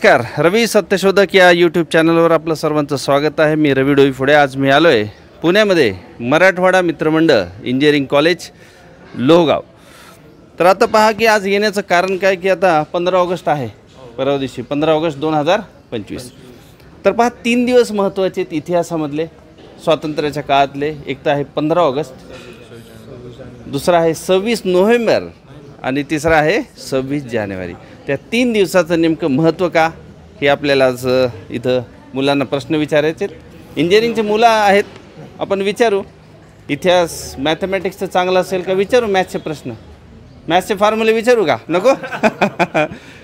नमस्कार, रवी सत्यशोधक या यूट्यूब चॅनलवर आपलं सर्वांचं स्वागत आहे. मी रवी डोईफोडे. आज मी आलो आहे पुण्यामध्ये मराठवाडा मित्रमंडळ इंजिनिअरिंग कॉलेज लोहगाव. तर आता पहा की आज येण्याचं कारण काय की आता 15 ऑगस्ट आहे, परवा दिवशी 15 ऑगस्ट 2025. तर पहा 3 दिवस महत्त्वाचे आहेत इतिहासामधले, स्वातंत्र्याच्या काळातले. एक तर आहे 15 ऑगस्ट, दुसरा आहे 26 नोव्हेंबर आणि तिसरा आहे 26 जानेवारी. त्या 3 दिवसाचं नेमकं महत्त्व का हे आपल्याला आज इथं मुलांना प्रश्न विचारायचे आहेत. इंजिनिअरिंगचे मुलं आहेत, आपण विचारू. इतिहास मॅथमॅटिक्सचं चांगलं असेल का विचारू? मॅथ्सचे प्रश्न, मॅथ्सचे फॉर्म्युले विचारू का? नको.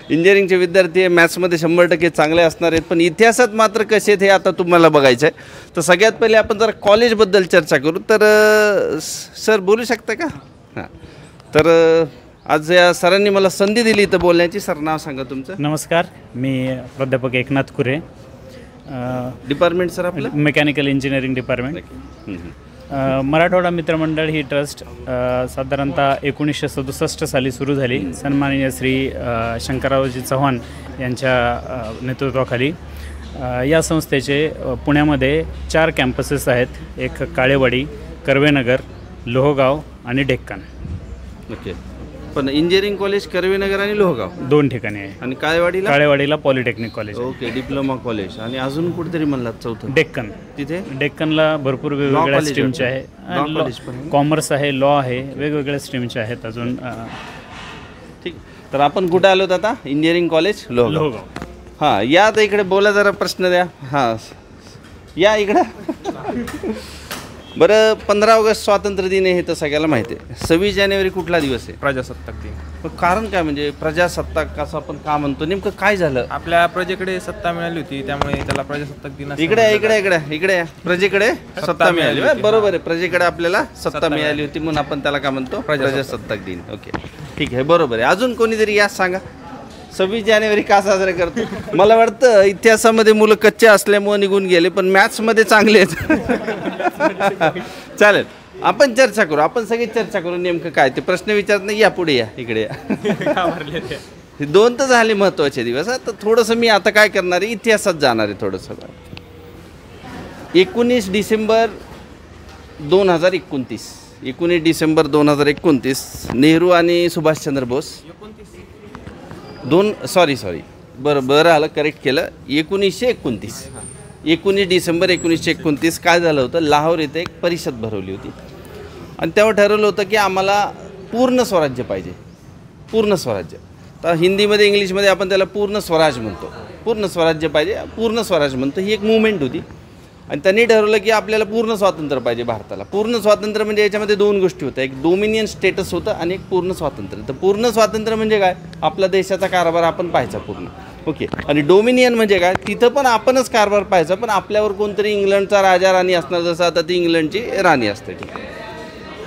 इंजिनिअरिंगचे विद्यार्थी आहे, मॅथ्समध्ये 100% चांगले असणार आहेत, पण इतिहासात मात्र कसे आहेत हे आता तुम्हाला बघायचं आहे. तर सगळ्यात पहिले आपण जरा कॉलेजबद्दल चर्चा करू. तर सर बोलू शकता का? हां, तर आज या सरांनी मला संधी दिली इथं बोलण्याची. सर नाव सांगा तुमचं. नमस्कार, मी प्राध्यापक एकनाथ कुरे. डिपार्टमेंट सर आपलं? Mechanical engineering department. Marathwada Mitramandal ही ट्रस्ट साधारणतः 1967 साली सुरू झाली. सन्माननीय श्री शंकररावजी चव्हाण यांच्या नेतृत्वाखाली. या संस्थेचे पुण्यामध्ये 4 कॅम्पसेस आहेत. एक काळेवाडी, कर्वेनगर, लोहगाव आणि डेक्कन. ओके, पण इंजिनिअरिंग कॉलेज कर्वेनगर आणि लोहगाव 2 ठिकाणी आहे. आणि काळेवाडीला polytechnic college. Okay, diploma college. आणि अजून कुठेतरी म्हणलात चौथं? डेक्कन. तिथे डेक्कनला भरपूर वेगवेगळ्या स्ट्रीमचे आहे. कॉमर्स आहे, लॉ आहे, वेगवेगळ्या स्ट्रीमचे आहेत अजून. ठीक. तर आपण कुठे आलो आता? Engineering college Lohegaon. हां, या आता इकडे बोला, जरा प्रश्न द्या. हां, या इकडं. बरं, 15 ऑगस्ट स्वातंत्र्य दिन आहे हे तर सगळ्याला माहिती आहे. 26 जानेवारी कुठला दिवस आहे? प्रजासत्ताक दिन. पण कारण काय, म्हणजे प्रजासत्ताक असं आपण का म्हणतो? नेमकं काय झालं? आपल्या प्रजेकडे सत्ता मिळाली होती, त्यामुळे त्याला प्रजासत्ताक दिन. इकडे प्रजेकडे सत्ता मिळाली. बरोबर आहे, प्रजेकडे आपल्याला सत्ता मिळाली होती म्हणून आपण त्याला काय म्हणतो? प्रजासत्ताक दिन. ओके, ठीक आहे, बरोबर आहे. अजून कोणीतरी या सांगा, 26 जानेवारी का साजरा करतो? मला वाटतं इतिहासामध्ये मुलं कच्चे असल्यामुळे निघून गेले, पण मॅथ्समध्ये चांगले आहेत. चालेल, आपण चर्चा करू, आपण सगळी चर्चा करू. नेमकं काय ते प्रश्न विचारत नाही. या पुढे, या इकडे या. हे 2 तर झाले महत्त्वाचे दिवस. आता थोडंसं मी आता काय करणार आहे, इतिहासात जाणार आहे थोडंसं. 19 डिसेंबर 2029, 19 डिसेंबर 2029 नेहरू आणि सुभाषचंद्र बोस बरं आलं, करेक्ट केलं. 1929, 19 डिसेंबर 1929 काय झालं होतं? लाहोर येथे एक परिषद भरवली होती आणि तेव्हा ठरवलं होतं की आम्हाला पूर्ण स्वराज्य पाहिजे. पूर्ण स्वराज्य, तर हिंदीमध्ये इंग्लिशमध्ये आपण त्याला पूर्ण स्वराज म्हणतो. पूर्ण स्वराज्य पाहिजे, पूर्ण स्वराज म्हणतो. ही एक मुवमेंट होती आणि त्यांनी ठरवलं की आपल्याला पूर्ण स्वातंत्र्य पाहिजे भारताला. पूर्ण स्वातंत्र्य म्हणजे याच्यामध्ये 2 गोष्टी होत्या, एक डोमिनियन स्टेटस होतं आणि एक पूर्ण स्वातंत्र्य. तर पूर्ण स्वातंत्र्य म्हणजे काय? आपला देशाचा कारभार आपण पाहायचा पूर्ण. ओके, आणि डोमिनियन म्हणजे काय? तिथं पण आपणच कारभार पाहायचा, पण आपल्यावर कोणतरी इंग्लंडचा राजा राणी असणार, जसं आता ती इंग्लंडची राणी असते. ठीक आहे,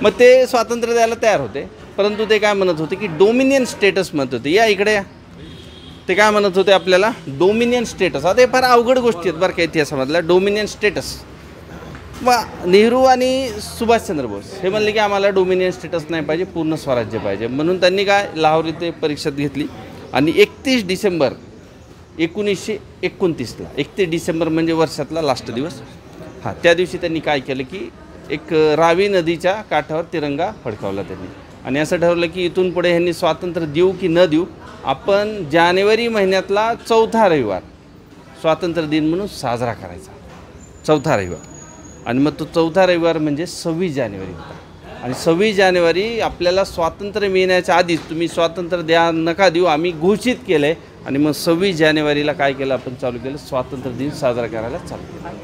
मग ते स्वातंत्र्य द्यायला तयार होते, परंतु ते काय म्हणत होते की डोमिनियन स्टेटस म्हणत होते. या इकडे या. ते काय म्हणत होते आपल्याला? Dominion status. आता हे फार अवघड गोष्टी आहेत बरं का इतिहासामधल्या. Dominion status. मग नेहरू आणि सुभाषचंद्र बोस हे म्हणले की आम्हाला डोमिनियन स्टेटस नाही पाहिजे, पूर्ण स्वराज्य पाहिजे. म्हणून त्यांनी काय लाहोर इथे परिषद घेतली आणि 31 डिसेंबर 1929ला, 31 डिसेंबर म्हणजे वर्षातला लास्ट दिवस, हां, त्या दिवशी त्यांनी काय केलं की एक रावी नदीच्या काठावर तिरंगा फडकावला त्यांनी. आणि असं ठरवलं की इथून पुढे ह्यांनी स्वातंत्र्य देऊ की न देऊ, आपण जानेवारी महिन्यातला 4था रविवार स्वातंत्र्य दिन म्हणून साजरा करायचा. 4था रविवार. आणि मग तो 4था रविवार म्हणजे 26 जानेवारी होता. आणि 26 जानेवारी आपल्याला स्वातंत्र्य मिळण्याच्या आधीच, तुम्ही स्वातंत्र्य द्या नका देऊ, आम्ही घोषित केलं आहे. आणि मग 26 जानेवारीला काय केलं आपण? चालू केलं, स्वातंत्र्य दिन साजरा करायला चालू केलं.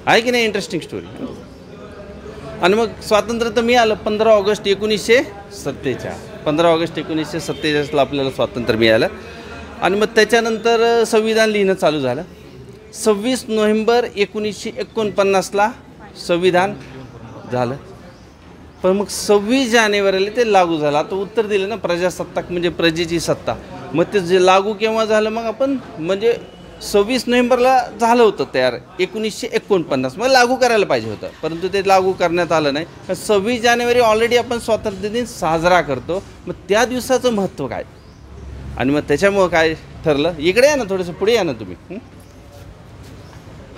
आहे की नाही? Interesting story. आणि मग स्वातंत्र्य तर मिळालं 15 ऑगस्ट 1947. 15 ऑगस्ट 1947ला आपल्याला स्वातंत्र्य मिळालं. आणि मग त्याच्यानंतर संविधान लिहिणं चालू झालं. 26 नोव्हेंबर 1949ला संविधान झालं. पण मग 26 जानेवारीला ते लागू झालं. आता उत्तर दिलं ना, प्रजासत्ताक म्हणजे प्रजेची सत्ता. मग ते जे लागू केव्हा झालं? मग आपण म्हणजे 26 नोव्हेंबरला झालं होतं तयार 1949. मग लागू करायला पाहिजे होतं, परंतु ते लागू करण्यात आलं नाही. 26 जानेवारी ऑलरेडी आपण स्वातंत्र्य दिन साजरा करतो. मग त्या दिवसाचं महत्त्व काय? आणि मग त्याच्यामुळं काय ठरलं. इकडे या ना, थोडंसं पुढे या ना तुम्ही.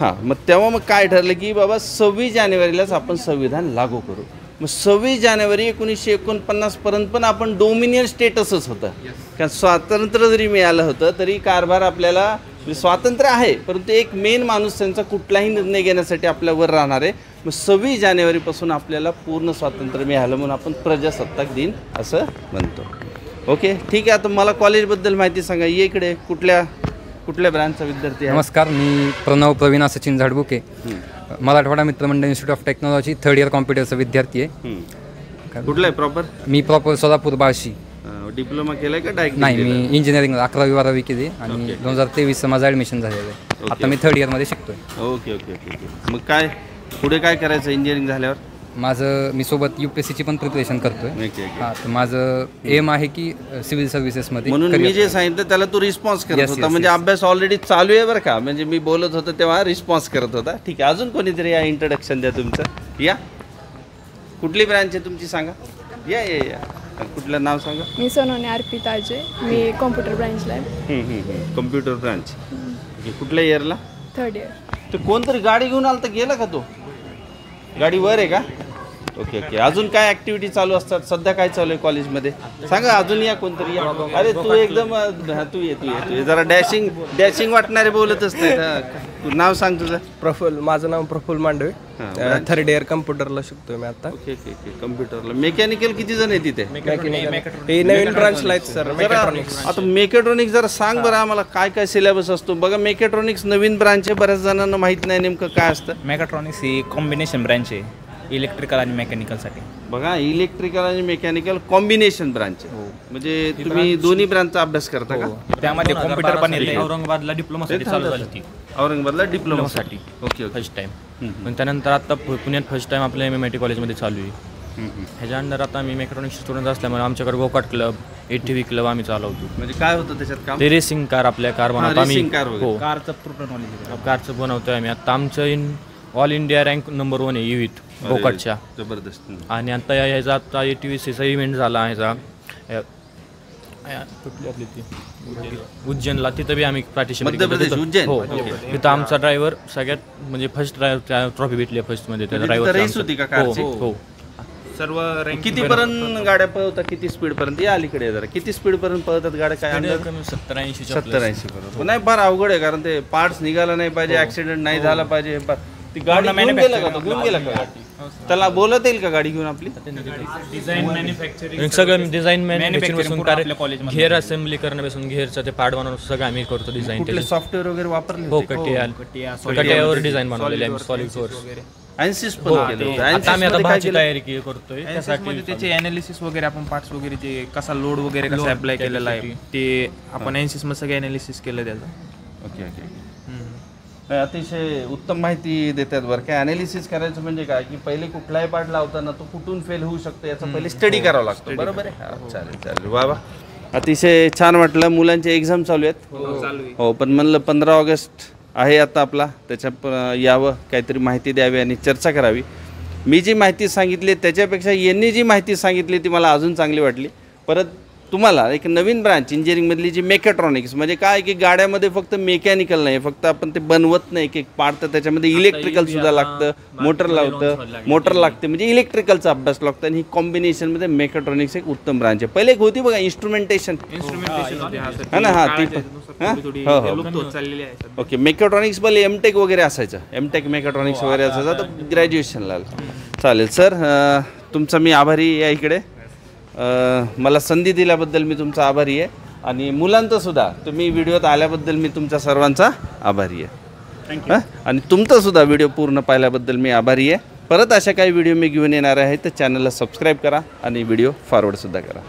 हां, मग तेव्हा मग काय ठरलं की बाबा 26 जानेवारीलाच आपण संविधान लागू करू. मग 26 जानेवारी 1949पर्यंत पण आपण डोमिनियन स्टेटसच होतं. कारण स्वातंत्र्य जरी मिळालं होतं तरी कारभार आपल्याला स्वातंत्र्य आहे, परंतु एक मेन माणूस त्यांचा कुठलाही निर्णय घेण्यासाठी आपल्यावर राहणार आहे. मग 26 जानेवारीपासून आपल्याला पूर्ण स्वातंत्र्य मिळालं म्हणून आपण प्रजासत्ताक दिन असं म्हणतो. ओके, ठीक आहे. आता मला कॉलेजबद्दल माहिती सांगा. ये इकडे. कुठल्या ब्रांचचा विद्यार्थी आहे? नमस्कार, मी Pranab Pravin Sachin Zadbuke, Marathwada Mitramandal institute of technology 3rd year कॉम्प्युटरचा विद्यार्थी आहे. कुठला आहे प्रॉपर? मी प्रॉपर सोलापूर बार्शी. डिप्लोमा केलाय का डायरेक्ट? नाही, मी इंजिनिअरिंग 11वी-12वी केली आणि 2023 माझं ॲडमिशन झालेलं आहे. आता मी 3rd इयरमध्ये शिकतोय. Okay okay okay okay. मग काय पुढे काय करायचं इंजिनिअरिंग झाल्यावर? मी सोबत UPSCची पण प्रिपरेशन करतोय. हां, तर माझं एम आहे की सिव्हिल सर्व्हिसेसमध्ये. म्हणून मी जे सांगितलं त्याला तू रिस्पॉन्स करत होता. म्हणजे अभ्यास ऑलरेडी चालू आहे बरं का. म्हणजे मी बोलत होतो तेव्हा रिस्पॉन्स करत होता. ठीक आहे. अजून कोणीतरी या, इंट्रोडक्शन द्या तुमचं. या. कुठली ब्रांच आहे तुमची सांगा. या या या. कुठलं नाव सांगा. मी सोनवणे अर्पित ताजे, मी कॉम्प्युटर ब्रांचला आहे. Computer branch. कुठल्या इयरला? 3rd year. तर कोणतरी गाडी घेऊन आला तर गेला का तो? गाडीवर आहे का? Okay okay. अजून काय ॲक्टिव्हिटी चालू असतात? सध्या काय चालू आहे कॉलेजमध्ये सांगा. अजून या, कोणतरी या. अरे तू एकदम तू ये जरा डॅशिंग वाटणारे बोलतच नाही. तू नाव सांग तुझं. प्रफुल्ल. माझं नाव प्रफुल्ल मांडवे. 3rd इयर कम्प्युटरला शिकतोय मी आता. Okay okay okay. कम्प्युटरला मेकॅनिकल किती जण आहे तिथे? हे नवीन ब्रांचला आहेत सर, मेकॅट्रॉनिक्स. आता मेकॅट्रॉनिक्स जरा सांग बरं आम्हाला, काय काय सिलेबस असतो? बघा, मेकॅट्रॉनिक्स नवीन ब्रांच आहे, बऱ्याच जणांना माहीत नाही नेमकं काय असतं. मेकॅट्रॉनिक्स ही कॉम्बिनेशन ब्रँच आहे, इलेक्ट्रिकल आणि मेकॅनिकलसाठी. बघा, इलेक्ट्रिकल आणि मेकॅनिकल कॉम्बिनेशन ब्रांच आहे. म्हणजे तुम्ही दोन्ही ब्रांचचा अभ्यास करता का? त्यामध्ये कॉम्प्युटर पण येते. औरंगाबादला डिप्लोमासाठी चालू झाली ती. औरंगाबादला डिप्लोमासाठी. Okay okay. First time. पण त्यानंतर आता पुण्यात फर्स्ट टाइम आपल्या MIT कॉलेजमध्ये चालू आहे. ह्याच्या अंडर आता मी मेकॅट्रॉनिक्स स्टुडंट असल्यामुळे आमच्याकडे गोकाट क्लब, ATV क्लब आम्ही चालवतो. म्हणजे काय होतं त्याच्यात काम? ते रेसिंग कार, आपल्या कार बनवतो आम्ही. हो, कारचं पूर्ण नॉलेज, कारचं बनवतोय आम्ही. आता आमचं ऑल इंडिया रँक नंबर 1 आहे EVT गोकाटच्या. जबरदस्त. आणि आता ह्याचा आता ATVCचा इव्हेंट झाला ह्याचा कुठली आपली ती उज्जैनला, तिथं बी आम्ही मध्य प्रदेश, उज्जैन. हो, तिथं आमचा ड्रायव्हर सगळ्यात म्हणजे फर्स्ट ड्रायव्हर ट्रॉफी भेटली फर्स्टमध्ये. त्याचा ड्रायव्हर रेस होती का कारची? हो. सर्व किती पर्यंत गाड्या पळवतात? किती स्पीड पर्यंत? या अलीकडे जरा. किती स्पीड पर्यंत पळतात गाड्या? काय 70-80 पर्यंत. नाही, फार अवघड आहे, कारण ते पार्ट्स निघाला नाही पाहिजे, ऍक्सिडेंट नाही झाला पाहिजे. ती गाडी घेऊन गेला का? तो घेऊन गेला का? त्याला बोलत येईल का गाडी घेऊन आपली? डिझाईन मॅन्युफॅक्चरिंग सगळं, डिझाईन मॅन्युफॅक्चरिंग घेर असेंबली करण्यापासून घेरचं ते पार्ट बनवणं सगळं आम्ही करतो. डिझाईन कुठले सॉफ्टवेअर वगैरे वापरले? हो, कटियावर डिझाईन बनवलेले आम्ही, सॉलिडवर्क्स. ANSYS पण केलं. आता आम्ही आता भाजी तयारी करतोय त्यासाठी. त्याचे अनालिसिस वगैरे आपण पार्ट्स वगैरे जे कसा लोड वगैरे कसा अप्लाय केलेला आहे ते आपण ANSYS मध्ये सगळे अनालिसिस केलं त्याचं. Okay okay. अतिशय उत्तम माहिती देतात बरं. काय अनालिसिस करायचं म्हणजे काय की पहिले कुठलाही पार्ट लावताना तो कुठून फेल होऊ शकतो याचा पहिले स्टडी करावा लागतो. बरोबर आहे? चालेल चालेल. वा वा, अतिशय छान वाटलं. मुलांचे एक्झाम चालू आहेत. हो, पण म्हणलं 15 ऑगस्ट आहे आता आपला, त्याच्या यावं, काहीतरी माहिती द्यावी आणि चर्चा करावी. मी जी माहिती सांगितली त्याच्यापेक्षा यांनी जी माहिती सांगितली ती मला अजून चांगली वाटली. परत तुम्हाला एक नवीन ब्रांच इंजिनिअरिंगमधली जी मेकॅट्रॉनिक्स, म्हणजे काय की गाड्यामध्ये फक्त मेकॅनिकल नाही, फक्त आपण ते बनवत नाही, एक पार्ट तर त्याच्यामध्ये इलेक्ट्रिकल सुद्धा लागतं, मोटर लागते, म्हणजे इलेक्ट्रिकलचा अभ्यास लागतो. आणि ही कॉम्बिनेशनमध्ये मेकॅट्रॉनिक्स एक उत्तम ब्रांच आहे. पहिले एक होती बघा इन्स्ट्रुमेंटेशन, हा ना? हां, ती हो. ओके. मेकॅट्रॉनिक्स पहिले MTech वगैरे असायचं, MTech मेकॅट्रॉनिक्स वगैरे असायचं, तर ग्रॅज्युएशनला. चालेल सर, तुमचा मी आभारी आहे. इकडे मला संधी दिल्याबद्दल मी तुमचा आभारी आहे. आणि मुलांचं सुद्धा, तुम्ही व्हिडिओत आल्याबद्दल मी तुमच्या सर्वांचा आभारी आहे. आणि तुमचा सुद्धा व्हिडिओ पूर्ण पाहिल्याबद्दल मी आभारी आहे. परत अशा काही व्हिडिओ मी घेऊन येणार आहे, तर चॅनलला सबस्क्राईब करा आणि व्हिडिओ फॉरवर्डसुद्धा करा.